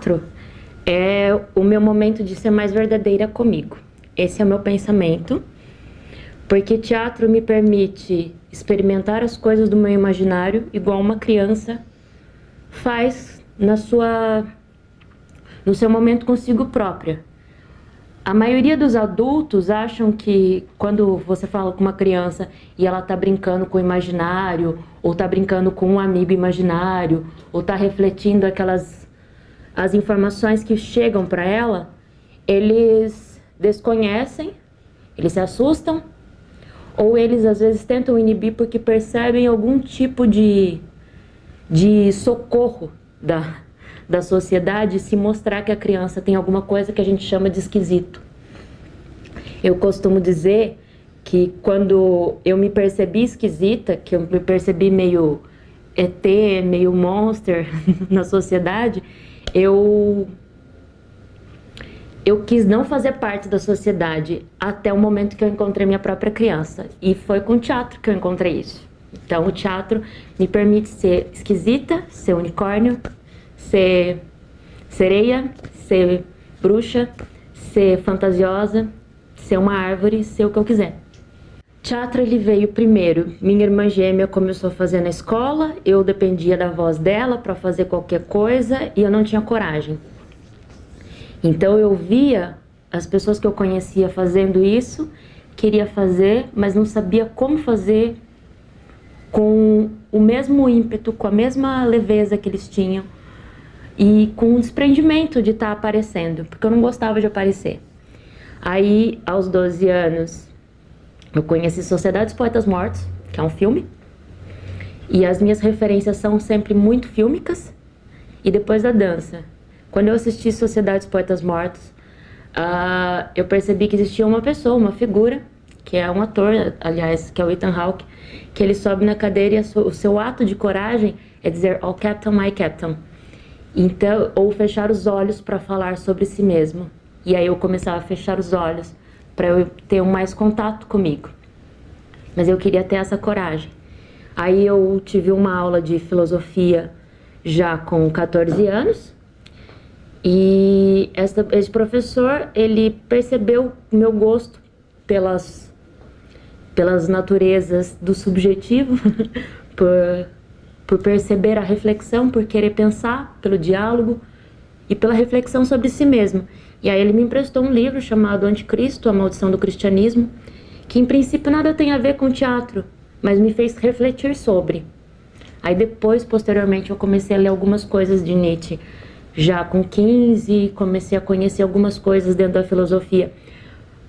teatro é o meu momento de ser mais verdadeira comigo. Esse é o meu pensamento, porque teatro me permite experimentar as coisas do meu imaginário igual uma criança faz no seu momento consigo própria. A maioria dos adultos acham que quando você fala com uma criança e ela tá brincando com o imaginário, ou tá brincando com um amigo imaginário, ou tá refletindo as informações que chegam para ela, eles desconhecem, eles se assustam, ou eles às vezes tentam inibir porque percebem algum tipo de socorro da sociedade se mostrar que a criança tem alguma coisa que a gente chama de esquisito. Eu costumo dizer que quando eu me percebi esquisita, que eu me percebi meio ET, meio monster na sociedade, eu quis não fazer parte da sociedade até o momento que eu encontrei minha própria criança. E foi com o teatro que eu encontrei isso. Então o teatro me permite ser esquisita, ser unicórnio, ser sereia, ser bruxa, ser fantasiosa, ser uma árvore, ser o que eu quiser. Teatro ele veio primeiro. Minha irmã gêmea começou a fazer na escola, eu dependia da voz dela para fazer qualquer coisa e eu não tinha coragem. Então eu via as pessoas que eu conhecia fazendo isso, queria fazer, mas não sabia como fazer com o mesmo ímpeto, com a mesma leveza que eles tinham e com o desprendimento de estar aparecendo, porque eu não gostava de aparecer. Aí, aos 12 anos, eu conheci Sociedade dos Poetas Mortos, que é um filme, e as minhas referências são sempre muito fílmicas, e depois da dança. Quando eu assisti Sociedade dos Poetas Mortos, eu percebi que existia uma pessoa, uma figura, que é um ator, aliás, que é o Ethan Hawke, que ele sobe na cadeira e o seu ato de coragem é dizer "Oh Captain, my Captain", então, ou fechar os olhos para falar sobre si mesmo. E aí eu começava a fechar os olhos para eu ter mais contato comigo. Mas eu queria ter essa coragem. Aí eu tive uma aula de filosofia já com 14 anos. E esse professor, ele percebeu o meu gosto pelas naturezas do subjetivo, por perceber a reflexão, por querer pensar, pelo diálogo e pela reflexão sobre si mesmo. E aí ele me emprestou um livro chamado Anticristo, a Maldição do Cristianismo, que em princípio nada tem a ver com teatro, mas me fez refletir sobre. Aí depois, posteriormente, eu comecei a ler algumas coisas de Nietzsche. Já com 15, comecei a conhecer algumas coisas dentro da filosofia.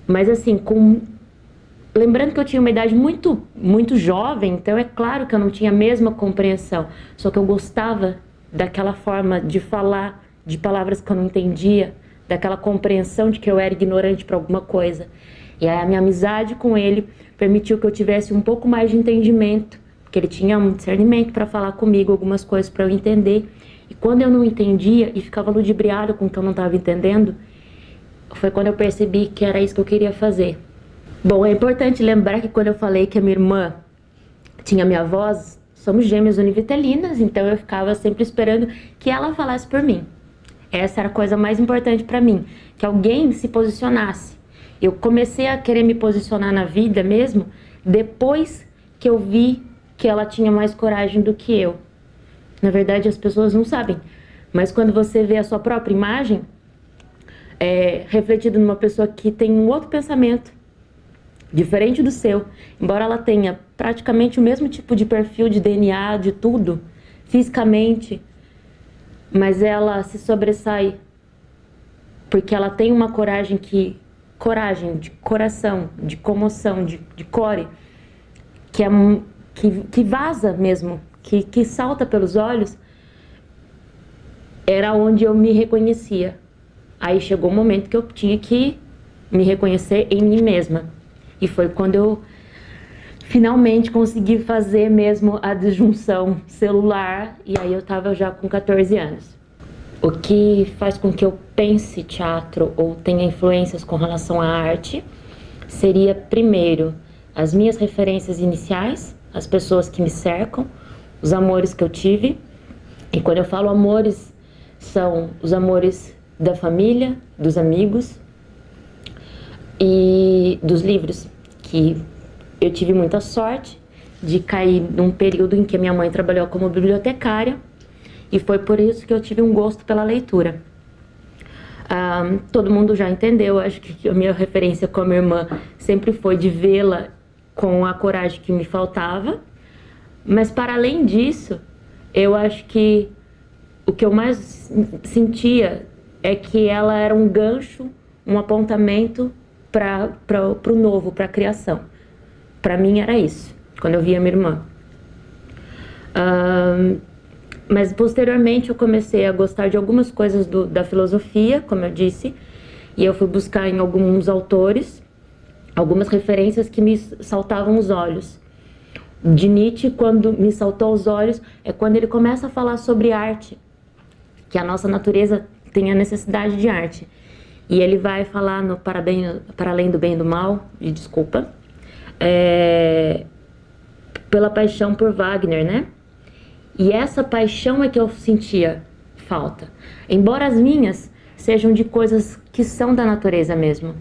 Mas assim, lembrando que eu tinha uma idade muito, muito jovem, então é claro que eu não tinha a mesma compreensão. Só que eu gostava daquela forma de falar, de palavras que eu não entendia, daquela compreensão de que eu era ignorante para alguma coisa. E aí a minha amizade com ele permitiu que eu tivesse um pouco mais de entendimento, porque ele tinha um discernimento para falar comigo, algumas coisas para eu entender. E quando eu não entendia e ficava ludibriado com o que eu não estava entendendo, foi quando eu percebi que era isso que eu queria fazer. Bom, é importante lembrar que quando eu falei que a minha irmã tinha minha voz, somos gêmeas univitelinas, então eu ficava sempre esperando que ela falasse por mim. Essa era a coisa mais importante para mim, que alguém se posicionasse. Eu comecei a querer me posicionar na vida mesmo depois que eu vi que ela tinha mais coragem do que eu. Na verdade, as pessoas não sabem, mas quando você vê a sua própria imagem refletida numa pessoa que tem um outro pensamento, diferente do seu, embora ela tenha praticamente o mesmo tipo de perfil de DNA, de tudo, fisicamente, mas ela se sobressai porque ela tem uma coragem de coração, de comoção, de core, que vaza mesmo, que salta pelos olhos, era onde eu me reconhecia. Aí chegou o momento que eu tinha que me reconhecer em mim mesma. E foi quando eu finalmente consegui fazer mesmo a disjunção celular, e aí eu estava já com 14 anos. O que faz com que eu pense teatro ou tenha influências com relação à arte seria, primeiro, as minhas referências iniciais, as pessoas que me cercam, os amores que eu tive. E quando eu falo amores, são os amores da família, dos amigos e dos livros, que eu tive muita sorte de cair num período em que minha mãe trabalhou como bibliotecária e foi por isso que eu tive um gosto pela leitura. Todo mundo já entendeu, acho que a minha referência com a minha irmã sempre foi de vê-la com a coragem que me faltava, mas para além disso, eu acho que o que eu mais sentia é que ela era um gancho, um apontamento para o novo, para a criação. Para mim era isso, quando eu via minha irmã. Mas posteriormente eu comecei a gostar de algumas coisas da filosofia, como eu disse, e eu fui buscar em alguns autores algumas referências que me saltavam os olhos. De Nietzsche, quando me saltou aos olhos, é quando ele começa a falar sobre arte, que a nossa natureza tem a necessidade de arte. E ele vai falar no Para Além do Bem e do Mal, pela paixão por Wagner, né? E essa paixão é que eu sentia falta. Embora as minhas sejam de coisas que são da natureza mesmo.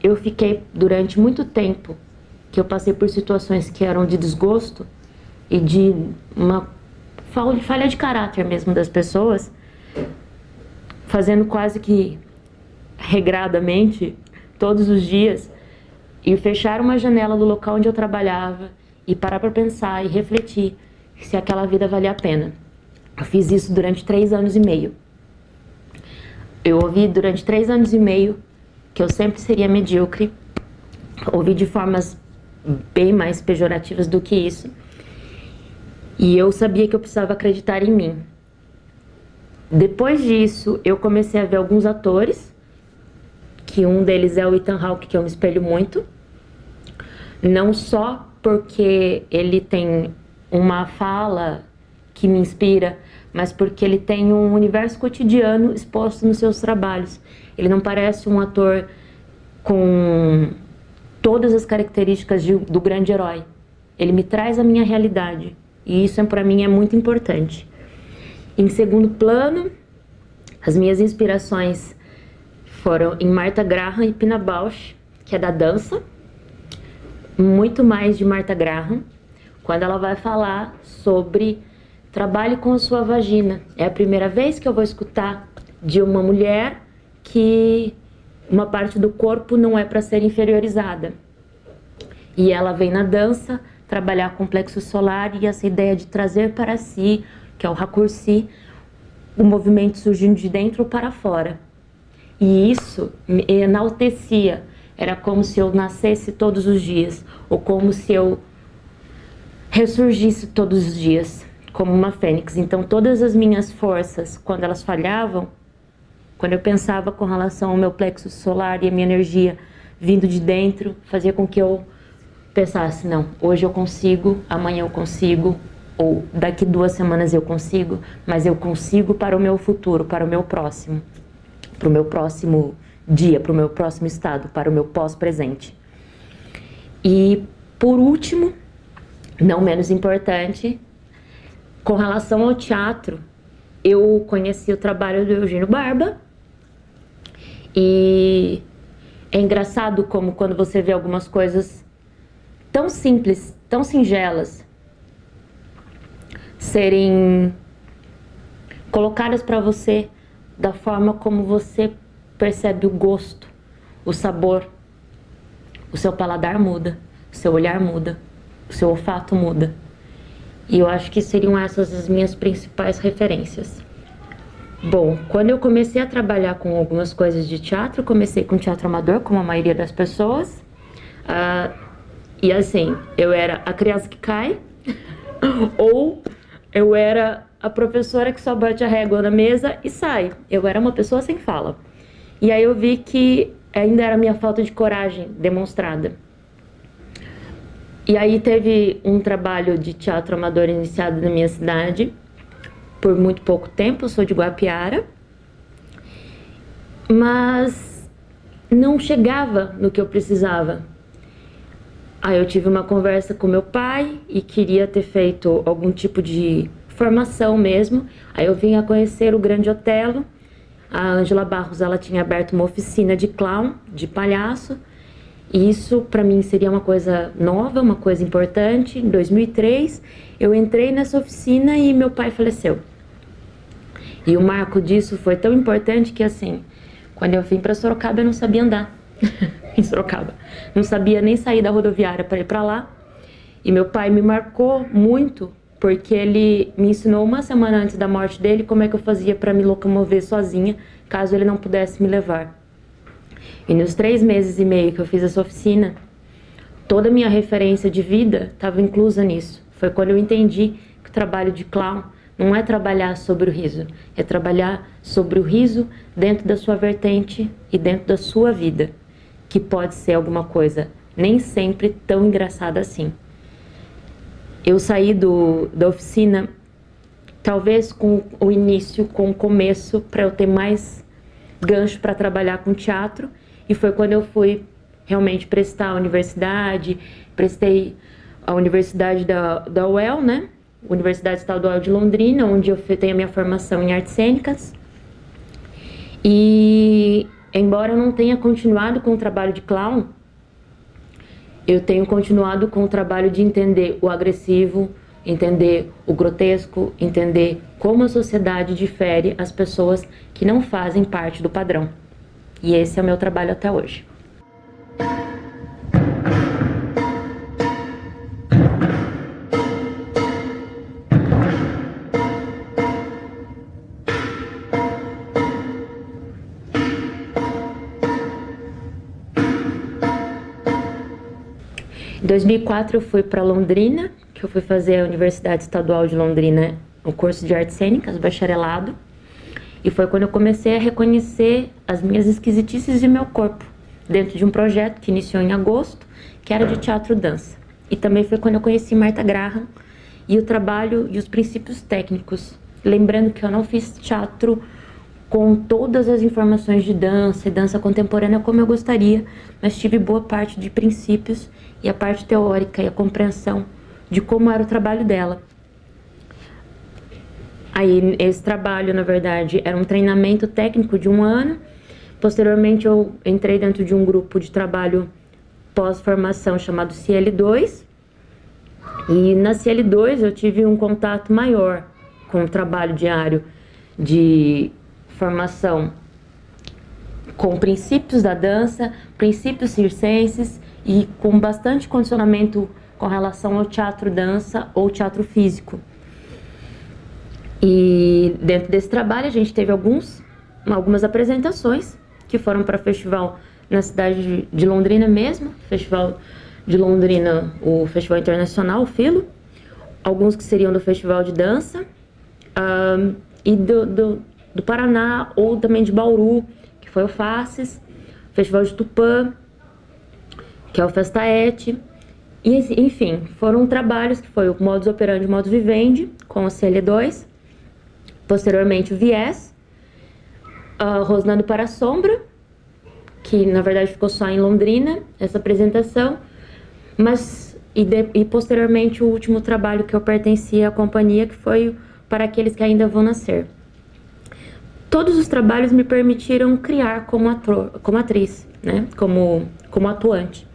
Eu fiquei durante muito tempo que eu passei por situações que eram de desgosto e de uma falha de caráter mesmo das pessoas, fazendo quase que regradamente, todos os dias, e fechar uma janela do local onde eu trabalhava e parar para pensar e refletir se aquela vida valia a pena. Eu fiz isso durante 3 anos e meio. Eu ouvi durante 3 anos e meio que eu sempre seria medíocre, ouvi de formas bem mais pejorativas do que isso, e eu sabia que eu precisava acreditar em mim. Depois disso, eu comecei a ver alguns atores, que um deles é o Ethan Hawke, que eu me espelho muito, não só porque ele tem uma fala que me inspira, mas porque ele tem um universo cotidiano exposto nos seus trabalhos. Ele não parece um ator com todas as características do grande herói. Ele me traz a minha realidade, e isso para mim é muito importante. Em segundo plano, as minhas inspirações foram em Martha Graham e Pina Bausch, que é da dança, muito mais de Martha Graham, quando ela vai falar sobre trabalhe com a sua vagina. É a primeira vez que eu vou escutar de uma mulher que uma parte do corpo não é para ser inferiorizada. E ela vem na dança trabalhar com plexo solar e essa ideia de trazer para si, que é o Hakursi, o movimento surgindo de dentro para fora. E isso me enaltecia. Era como se eu nascesse todos os dias, ou como se eu ressurgisse todos os dias, como uma fênix. Então todas as minhas forças, quando elas falhavam, quando eu pensava com relação ao meu plexo solar e a minha energia vindo de dentro, fazia com que eu pensasse, não, hoje eu consigo, amanhã eu consigo, ou daqui 2 semanas eu consigo, mas eu consigo para o meu futuro, para o meu próximo dia, para o meu próximo estado, para o meu pós-presente. E por último, não menos importante, com relação ao teatro, eu conheci o trabalho do Eugênio Barba, e é engraçado como quando você vê algumas coisas tão simples, tão singelas, serem colocadas para você da forma como você percebe o gosto, o sabor, o seu paladar muda, o seu olhar muda, o seu olfato muda. E eu acho que seriam essas as minhas principais referências. Bom, quando eu comecei a trabalhar com algumas coisas de teatro, comecei com teatro amador, como a maioria das pessoas. E assim, eu era a criança que cai, ou eu era a professora que só bate a régua na mesa e sai. Eu era uma pessoa sem fala. E aí eu vi que ainda era a minha falta de coragem demonstrada. E aí teve um trabalho de teatro amador iniciado na minha cidade, por muito pouco tempo. Eu sou de Guapiara, mas não chegava no que eu precisava. Aí eu tive uma conversa com meu pai e queria ter feito algum tipo de formação mesmo. Aí eu vim a conhecer o Grande Otelo. A Ângela Barros, ela tinha aberto uma oficina de clown, de palhaço. E isso para mim seria uma coisa nova, uma coisa importante. Em 2003, eu entrei nessa oficina e meu pai faleceu. E o marco disso foi tão importante que, assim, quando eu vim para Sorocaba, eu não sabia andar em Sorocaba. Não sabia nem sair da rodoviária para ir para lá. E meu pai me marcou muito, porque ele me ensinou uma semana antes da morte dele como é que eu fazia para me locomover sozinha, caso ele não pudesse me levar. E nos 3 meses e meio que eu fiz essa oficina, toda a minha referência de vida estava inclusa nisso. Foi quando eu entendi que o trabalho de clown não é trabalhar sobre o riso, é trabalhar sobre o riso dentro da sua vertente e dentro da sua vida, que pode ser alguma coisa nem sempre tão engraçada assim. Eu saí da oficina, talvez com o início, com o começo, para eu ter mais gancho para trabalhar com teatro, e foi quando eu fui realmente prestar a universidade, prestei a universidade da UEL, né? Universidade Estadual de Londrina, onde eu tenho a minha formação em artes cênicas. E embora eu não tenha continuado com o trabalho de clown, eu tenho continuado com o trabalho de entender o agressivo, entender o grotesco, entender como a sociedade difere as pessoas que não fazem parte do padrão. E esse é o meu trabalho até hoje. Em 2004 eu fui para Londrina, que eu fui fazer a Universidade Estadual de Londrina, o curso de artes cênicas, bacharelado. E foi quando eu comecei a reconhecer as minhas esquisitices de meu corpo, dentro de um projeto que iniciou em agosto, que era de teatro-dança. E também foi quando eu conheci Martha Graham e o trabalho e os princípios técnicos. Lembrando que eu não fiz teatro com todas as informações de dança e dança contemporânea como eu gostaria, mas tive boa parte de princípios e a parte teórica e a compreensão de como era o trabalho dela. Aí, esse trabalho, na verdade, era um treinamento técnico de 1 ano. Posteriormente, eu entrei dentro de um grupo de trabalho pós-formação chamado CL2. E na CL2 eu tive um contato maior com o trabalho diário de formação com princípios da dança, princípios circenses e com bastante condicionamento com relação ao teatro-dança ou teatro físico. E dentro desse trabalho a gente teve algumas apresentações que foram para festival na cidade de Londrina mesmo, Festival de Londrina, o Festival Internacional, o Filo, alguns que seriam do Festival de Dança, e do Paraná, ou também de Bauru, que foi o Faces, Festival de Tupã, que é o Festaete, e enfim, foram trabalhos que foi o Modus Operandi e o Modus Vivendi, com o CL2, posteriormente o Viés, Rosnando para a Sombra, que na verdade ficou só em Londrina, essa apresentação, mas e posteriormente o último trabalho que eu pertencia à companhia, que foi Para Aqueles que Ainda Vão Nascer. Todos os trabalhos me permitiram criar como atriz, né? como atuante.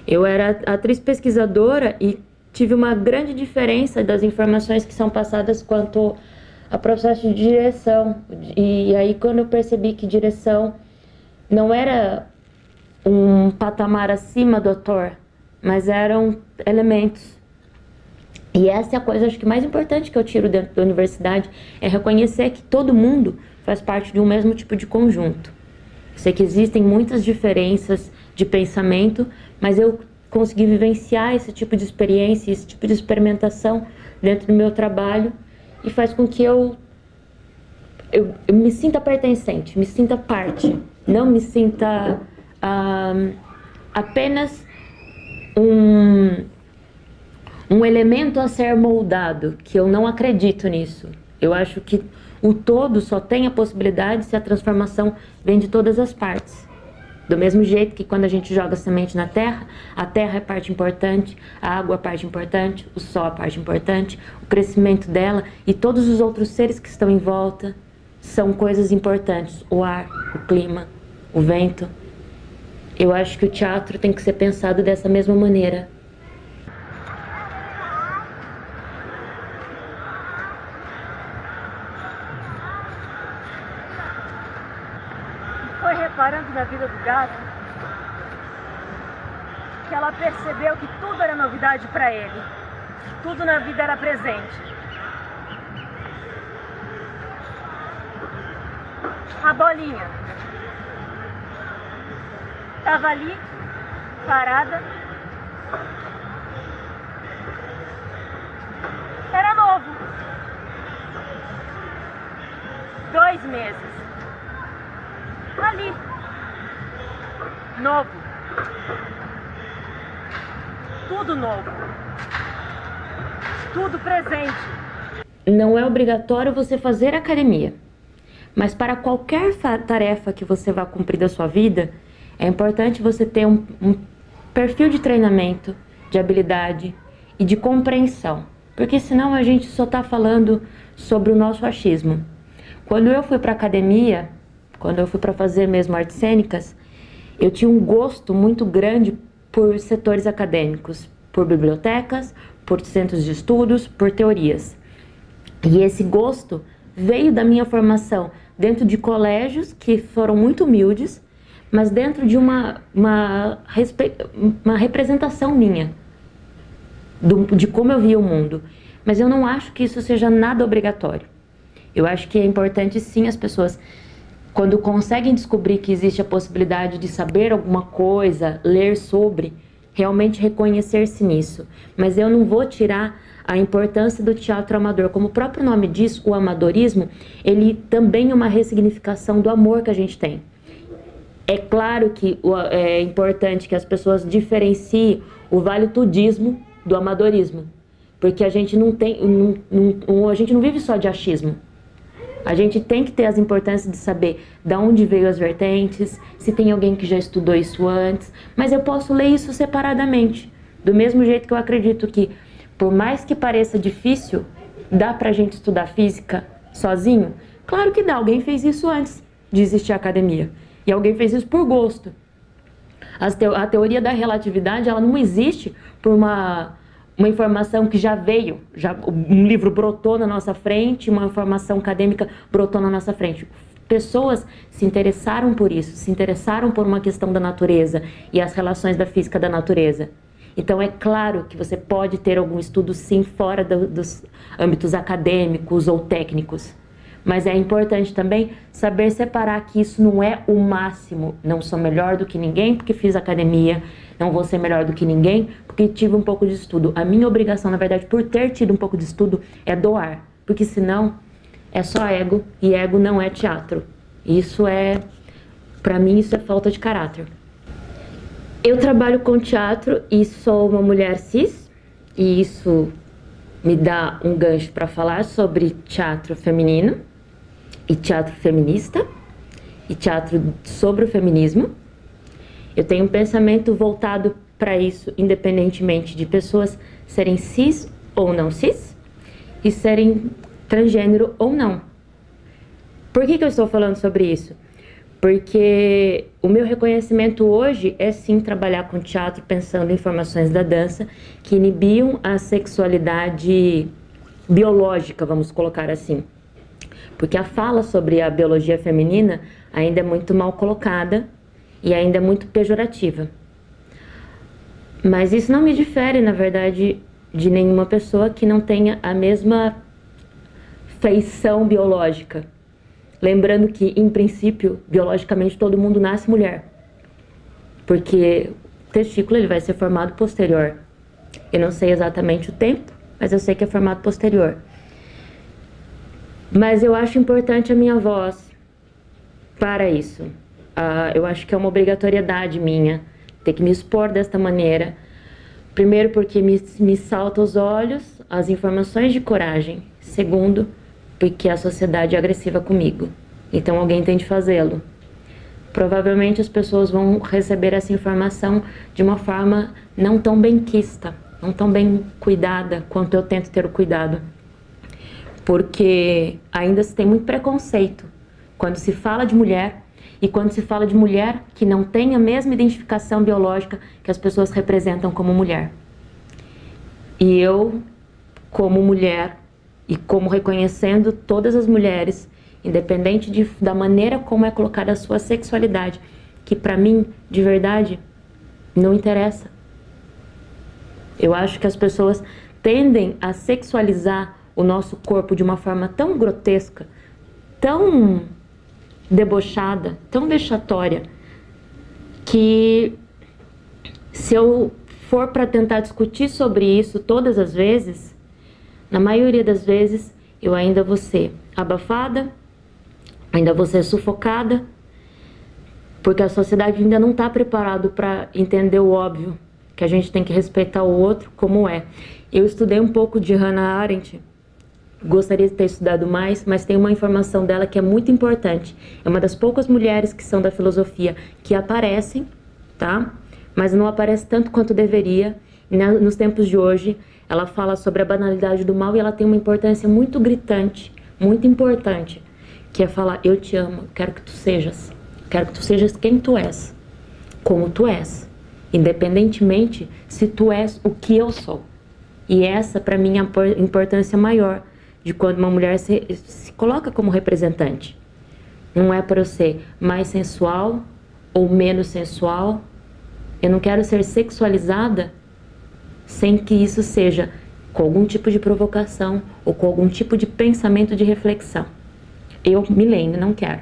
Eu era atriz pesquisadora e tive uma grande diferença das informações que são passadas quanto a processo de direção. E aí quando eu percebi que direção não era um patamar acima do ator, mas eram elementos. E essa é a coisa, acho que mais importante que eu tiro dentro da universidade, é reconhecer que todo mundo faz parte de um mesmo tipo de conjunto. Sei que existem muitas diferenças de pensamento, mas eu consegui vivenciar esse tipo de experiência, esse tipo de experimentação dentro do meu trabalho e faz com que eu me sinta pertencente, me sinta parte, não me sinta apenas um elemento a ser moldado, que eu não acredito nisso. Eu acho que o todo só tem a possibilidade se a transformação vem de todas as partes. Do mesmo jeito que quando a gente joga semente na terra, a terra é parte importante, a água é parte importante, o sol é parte importante, o crescimento dela e todos os outros seres que estão em volta são coisas importantes. O ar, o clima, o vento. Eu acho que o teatro tem que ser pensado dessa mesma maneira. Foi reparando na vida do gato que ela percebeu que tudo era novidade para ele. Tudo na vida era presente. A bolinha estava ali, parada. Era novo. 2 meses. Ali. Novo. Tudo novo. Tudo presente. Não é obrigatório você fazer academia, mas para qualquer tarefa que você vá cumprir da sua vida, é importante você ter um perfil de treinamento, de habilidade e de compreensão, porque senão a gente só está falando sobre o nosso achismo. Quando eu fui para academia, quando eu fui para fazer mesmo artes cênicas, eu tinha um gosto muito grande por setores acadêmicos, por bibliotecas, por centros de estudos, por teorias. E esse gosto veio da minha formação dentro de colégios que foram muito humildes, mas dentro de uma representação minha de como eu via o mundo. Mas eu não acho que isso seja nada obrigatório. Eu acho que é importante sim as pessoas, quando conseguem descobrir que existe a possibilidade de saber alguma coisa, ler sobre, realmente reconhecer-se nisso. Mas eu não vou tirar a importância do teatro amador. Como o próprio nome diz, o amadorismo, ele também é uma ressignificação do amor que a gente tem. É claro que é importante que as pessoas diferenciem o vale-tudismo do amadorismo, porque a gente não tem, a gente não vive só de achismo. A gente tem que ter as importâncias de saber de onde veio as vertentes, se tem alguém que já estudou isso antes, mas eu posso ler isso separadamente. Do mesmo jeito que eu acredito que, por mais que pareça difícil, dá pra gente estudar física sozinho? Claro que dá, alguém fez isso antes de existir a academia. E alguém fez isso por gosto. A teoria da relatividade, ela não existe por uma informação que já veio, um livro brotou na nossa frente, uma informação acadêmica brotou na nossa frente. Pessoas se interessaram por isso, se interessaram por uma questão da natureza e as relações da física da natureza. Então é claro que você pode ter algum estudo sim fora dos âmbitos acadêmicos ou técnicos. Mas é importante também saber separar que isso não é o máximo. Não sou melhor do que ninguém porque fiz academia, não vou ser melhor do que ninguém porque tive um pouco de estudo. A minha obrigação, na verdade, por ter tido um pouco de estudo, é doar. Porque senão é só ego, e ego não é teatro. Isso é, pra mim, isso é falta de caráter. Eu trabalho com teatro e sou uma mulher cis, e isso me dá um gancho para falar sobre teatro feminino e teatro feminista e teatro sobre o feminismo. Eu tenho um pensamento voltado para isso, independentemente de pessoas serem cis ou não cis e serem transgênero ou não. Por que eu estou falando sobre isso? Porque o meu reconhecimento hoje é sim trabalhar com teatro pensando em formações da dança que inibiam a sexualidade biológica, vamos colocar assim. Porque a fala sobre a biologia feminina ainda é muito mal colocada e ainda é muito pejorativa. Mas isso não me difere, na verdade, de nenhuma pessoa que não tenha a mesma feição biológica. Lembrando que, em princípio, biologicamente todo mundo nasce mulher. Porque o testículo ele vai ser formado posterior. Eu não sei exatamente o tempo, mas eu sei que é formado posterior. Mas eu acho importante a minha voz para isso. Eu acho que é uma obrigatoriedade minha ter que me expor desta maneira. Primeiro porque me salta aos olhos as informações de coragem. Segundo, porque a sociedade é agressiva comigo. Então alguém tem de fazê-lo. provavelmente as pessoas vão receber essa informação de uma forma não tão benquista, não tão bem cuidada quanto eu tento ter o cuidado. Porque ainda se tem muito preconceito quando se fala de mulher e quando se fala de mulher que não tem a mesma identificação biológica que as pessoas representam como mulher. E eu, como mulher e como reconhecendo todas as mulheres, independente da maneira como é colocada a sua sexualidade, que pra mim, de verdade, não interessa. Eu acho que as pessoas tendem a sexualizar o nosso corpo de uma forma tão grotesca, tão debochada, tão vexatória, que se eu for para tentar discutir sobre isso todas as vezes, na maioria das vezes eu ainda vou ser abafada, ainda vou ser sufocada, porque a sociedade ainda não está preparada para entender o óbvio, que a gente tem que respeitar o outro como é. Eu estudei um pouco de Hannah Arendt, gostaria de ter estudado mais, mas tem uma informação dela que é muito importante. É uma das poucas mulheres que são da filosofia que aparecem, tá? Mas não aparece tanto quanto deveria. Nos tempos de hoje, ela fala sobre a banalidade do mal e ela tem uma importância muito gritante, muito importante, que é falar: eu te amo, quero que tu sejas quem tu és, como tu és, independentemente se tu és o que eu sou. E essa, para mim, é a importância maior de quando uma mulher se coloca como representante. Não é para eu ser mais sensual ou menos sensual. Eu não quero ser sexualizada sem que isso seja com algum tipo de provocação ou com algum tipo de pensamento de reflexão. Eu, Milene, não quero,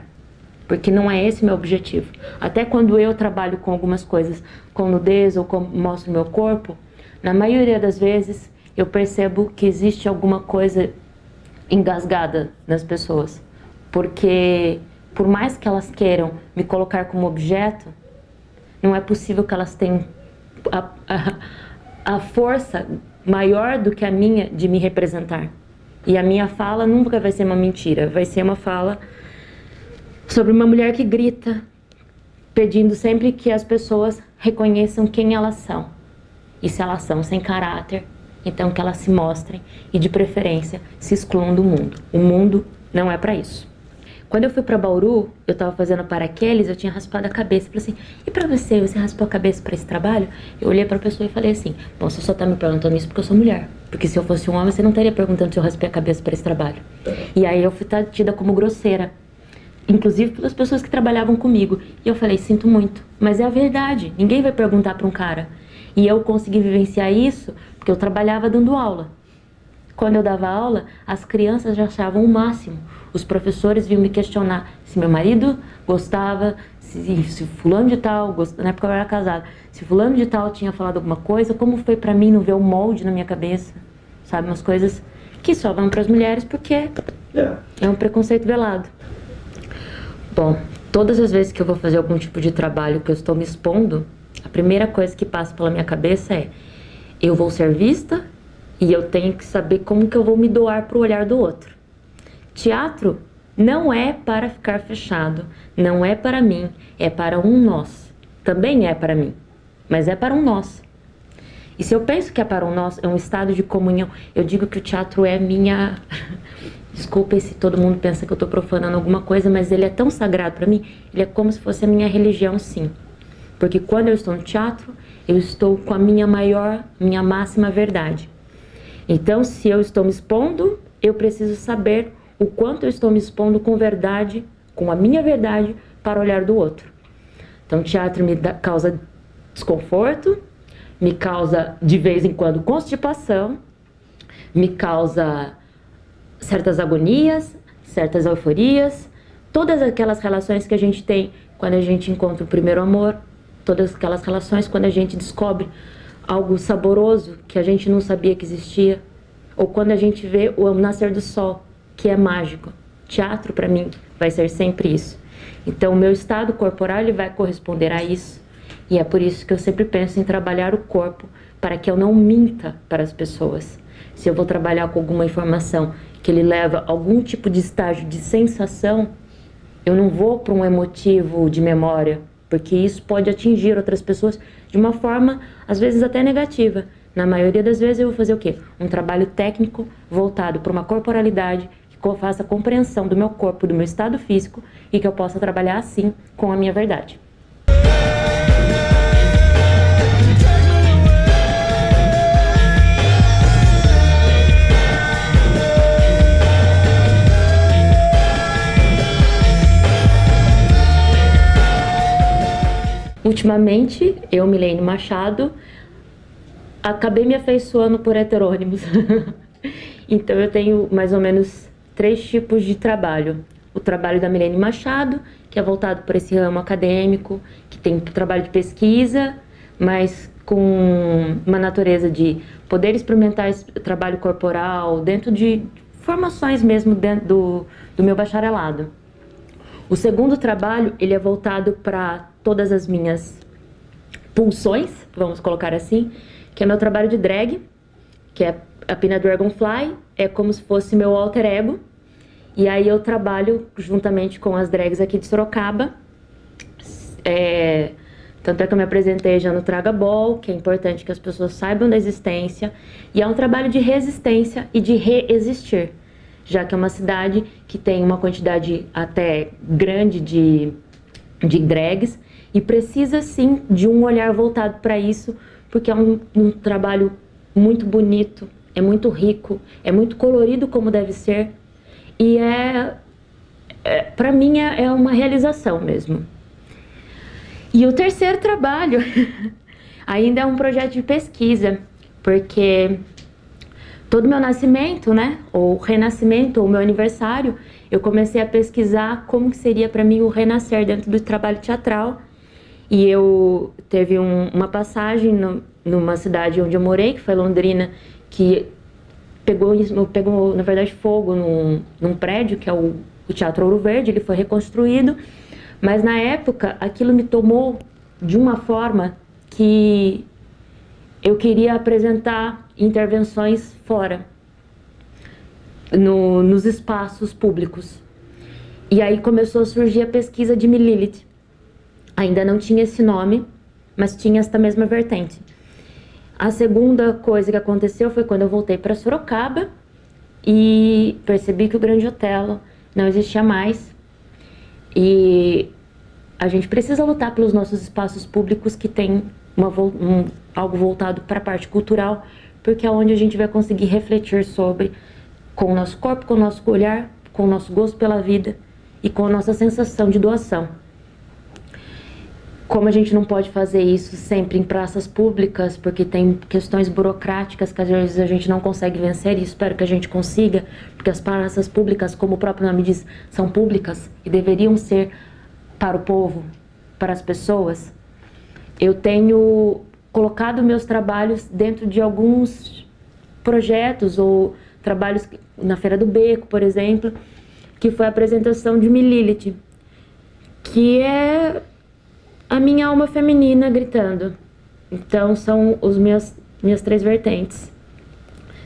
porque não é esse meu objetivo. Até quando eu trabalho com algumas coisas, com nudez ou mostro meu corpo, na maioria das vezes eu percebo que existe alguma coisa engasgada nas pessoas, porque por mais que elas queiram me colocar como objeto, não é possível que elas tenham a força maior do que a minha de me representar. E a minha fala nunca vai ser uma mentira, vai ser uma fala sobre uma mulher que grita, pedindo sempre que as pessoas reconheçam quem elas são. E se elas são sem caráter, então que elas se mostrem e, de preferência, se excluam do mundo. O mundo não é para isso. Quando eu fui para Bauru, eu estava fazendo paraqueles, eu tinha raspado a cabeça. Falei assim: e para você, você raspou a cabeça para esse trabalho? Eu olhei para a pessoa e falei assim: bom, você só está me perguntando isso porque eu sou mulher. Porque se eu fosse um homem, você não estaria perguntando se eu raspei a cabeça para esse trabalho. E aí eu fui tida como grosseira, inclusive pelas pessoas que trabalhavam comigo. E eu falei: sinto muito, mas é a verdade. Ninguém vai perguntar para um cara. E eu consegui vivenciar isso porque eu trabalhava dando aula. Quando eu dava aula, as crianças já achavam o máximo. Os professores vinham me questionar se meu marido gostava, se fulano de tal, na época eu era casada, se fulano de tal tinha falado alguma coisa, como foi pra mim não ver o molde na minha cabeça, sabe? Umas coisas que só vão pras mulheres porque é um preconceito velado. Bom, todas as vezes que eu vou fazer algum tipo de trabalho que eu estou me expondo, a primeira coisa que passa pela minha cabeça é: eu vou ser vista e eu tenho que saber como que eu vou me doar pro olhar do outro. Teatro não é para ficar fechado, não é para mim, é para um nós. Também é para mim, mas é para um nós. E se eu penso que é para um nós, é um estado de comunhão, eu digo que o teatro é minha... Desculpem se todo mundo pensa que eu estou profanando alguma coisa, mas ele é tão sagrado para mim, ele é como se fosse a minha religião, sim. Porque quando eu estou no teatro, eu estou com a minha máxima verdade. Então, se eu estou me expondo, eu preciso saber o quanto eu estou me expondo com verdade, com a minha verdade, para o olhar do outro. Então, o teatro me causa desconforto, me causa, de vez em quando, constipação, me causa certas agonias, certas euforias, todas aquelas relações que a gente tem quando a gente encontra o primeiro amor, todas aquelas relações quando a gente descobre algo saboroso que a gente não sabia que existia, ou quando a gente vê o nascer do sol, que é mágico. Teatro, para mim, vai ser sempre isso. Então, o meu estado corporal ele vai corresponder a isso. E é por isso que eu sempre penso em trabalhar o corpo, para que eu não minta para as pessoas. Se eu vou trabalhar com alguma informação que ele leva a algum tipo de estágio de sensação, Eu não vou para um emotivo de memória, porque isso pode atingir outras pessoas de uma forma, às vezes até negativa. Na maioria das vezes eu vou fazer o quê? Um trabalho técnico voltado para uma corporalidade que faça a compreensão do meu corpo, do meu estado físico e que eu possa trabalhar assim com a minha verdade. Ultimamente, eu, Milene Machado, acabei me afeiçoando por heterônimos. Então eu tenho mais ou menos 3 tipos de trabalho. O trabalho da Milene Machado, que é voltado para esse ramo acadêmico, que tem trabalho de pesquisa, mas com uma natureza de poder experimentar esse trabalho corporal dentro de formações mesmo dentro do meu bacharelado. O segundo trabalho, ele é voltado para todas as minhas pulsões, vamos colocar assim, que é meu trabalho de drag, que é a Pina Dragonfly, é como se fosse meu alter ego. E aí eu trabalho juntamente com as drags aqui de Sorocaba. Tanto é que eu me apresentei já no Traga Ball, que é importante que as pessoas saibam da existência. E é um trabalho de resistência e de reexistir, já que é uma cidade que tem uma quantidade até grande de drags e precisa sim de um olhar voltado para isso, porque é um trabalho muito bonito, é muito rico, é muito colorido como deve ser e para mim é uma realização mesmo. E o terceiro trabalho ainda é um projeto de pesquisa, porque todo meu nascimento, né, ou renascimento, ou meu aniversário, eu comecei a pesquisar como que seria para mim o renascer dentro do trabalho teatral. E eu teve uma passagem numa cidade onde eu morei, que foi Londrina, que pegou na verdade, fogo num prédio, que é o Teatro Ouro Verde. Ele foi reconstruído, mas na época aquilo me tomou de uma forma que eu queria apresentar intervenções fora, nos espaços públicos. E aí começou a surgir a pesquisa de Mililith. Ainda não tinha esse nome, mas tinha esta mesma vertente. A segunda coisa que aconteceu foi quando eu voltei para Sorocaba e percebi que o Grande Otelo não existia mais. E a gente precisa lutar pelos nossos espaços públicos que tem algo voltado para a parte cultural, porque é onde a gente vai conseguir refletir sobre, com o nosso corpo, com o nosso olhar, com o nosso gosto pela vida e com a nossa sensação de doação. Como a gente não pode fazer isso sempre em praças públicas, porque tem questões burocráticas que às vezes a gente não consegue vencer, e espero que a gente consiga, porque as praças públicas, como o próprio nome diz, são públicas e deveriam ser para o povo, para as pessoas. Eu tenho colocado meus trabalhos dentro de alguns projetos ou trabalhos na Feira do Beco, por exemplo, que foi a apresentação de Mililith, que é a minha alma feminina gritando. Então são minhas 3 vertentes.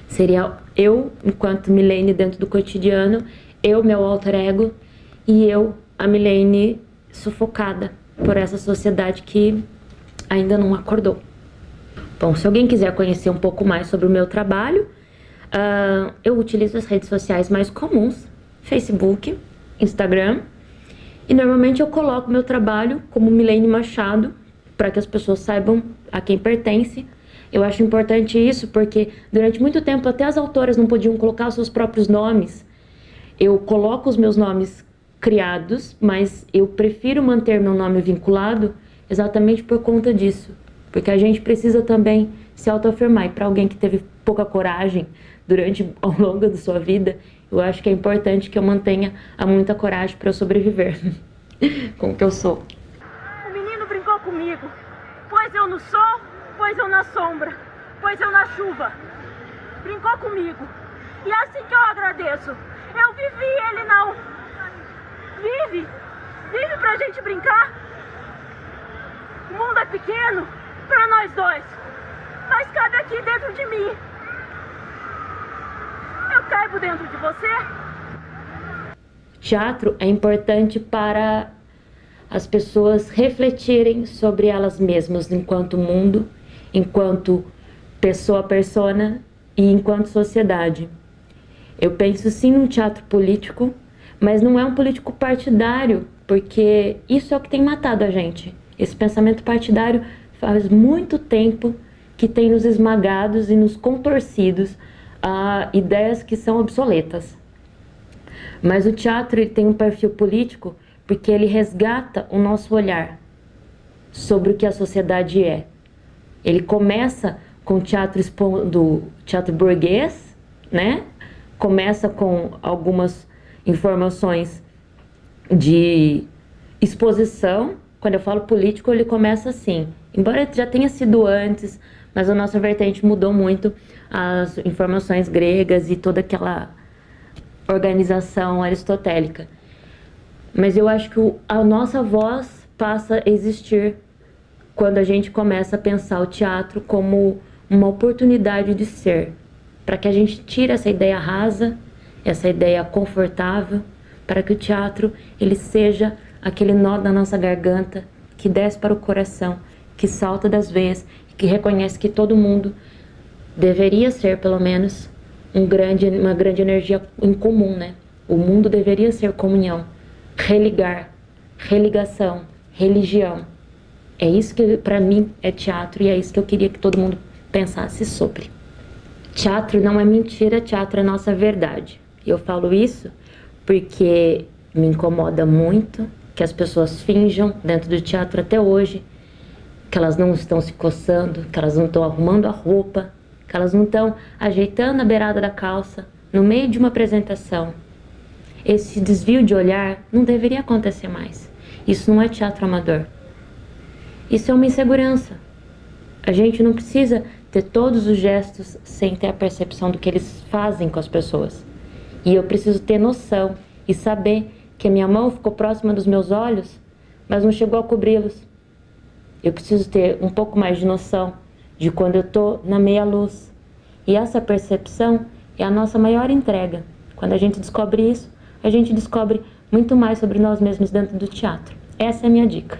Seria eu, enquanto Milene dentro do cotidiano, eu, meu alter ego, e eu, a Milene sufocada por essa sociedade que ainda não acordou. Bom, se alguém quiser conhecer um pouco mais sobre o meu trabalho, eu utilizo as redes sociais mais comuns, Facebook, Instagram, e normalmente eu coloco meu trabalho como Milene Machado, para que as pessoas saibam a quem pertence. Eu acho importante isso porque durante muito tempo até as autoras não podiam colocar os seus próprios nomes. Eu coloco os meus nomes criados, mas eu prefiro manter meu nome vinculado exatamente por conta disso, porque a gente precisa também se autoafirmar. E para alguém que teve pouca coragem ao longo da sua vida, eu acho que é importante que eu mantenha muita coragem para eu sobreviver com o que eu sou. O menino brincou comigo, pois eu no sol, pois eu na sombra, pois eu na chuva. Brincou comigo, e é assim que eu agradeço. Eu vivi, ele não. Vive pra gente brincar. O mundo é pequeno pra nós dois, mas cabe aqui dentro de mim. Eu caibo dentro de você? Teatro é importante para as pessoas refletirem sobre elas mesmas enquanto mundo, enquanto persona e enquanto sociedade. Eu penso sim num teatro político, mas não é um político partidário, porque isso é o que tem matado a gente. Esse pensamento partidário faz muito tempo que tem nos esmagados e nos contorcidos a ideias que são obsoletas. Mas o teatro ele tem um perfil político porque ele resgata o nosso olhar sobre o que a sociedade é. Ele começa com o teatro expondo teatro burguês, né? Começa com algumas informações de exposição. Quando eu falo político, ele começa assim. Embora já tenha sido antes, mas a nossa vertente mudou muito. As informações gregas e toda aquela organização aristotélica. Mas eu acho que a nossa voz passa a existir quando a gente começa a pensar o teatro como uma oportunidade de ser, para que a gente tire essa ideia rasa, essa ideia confortável, para que o teatro ele seja aquele nó da nossa garganta que desce para o coração, que salta das veias, que reconhece que todo mundo deveria ser, pelo menos, uma grande energia em comum, né? O mundo deveria ser comunhão, religar, religação, religião. É isso que para mim é teatro e é isso que eu queria que todo mundo pensasse sobre. Teatro não é mentira, teatro é nossa verdade. E eu falo isso porque me incomoda muito que as pessoas finjam dentro do teatro até hoje que elas não estão se coçando, que elas não estão arrumando a roupa, que elas não estão ajeitando a beirada da calça no meio de uma apresentação. Esse desvio de olhar não deveria acontecer mais. Isso não é teatro amador. Isso é uma insegurança. A gente não precisa ter todos os gestos sem ter a percepção do que eles fazem com as pessoas. E eu preciso ter noção e saber que a minha mão ficou próxima dos meus olhos, mas não chegou a cobri-los. Eu preciso ter um pouco mais de noção de quando eu estou na meia luz. E essa percepção é a nossa maior entrega. Quando a gente descobre isso, a gente descobre muito mais sobre nós mesmos dentro do teatro. Essa é a minha dica.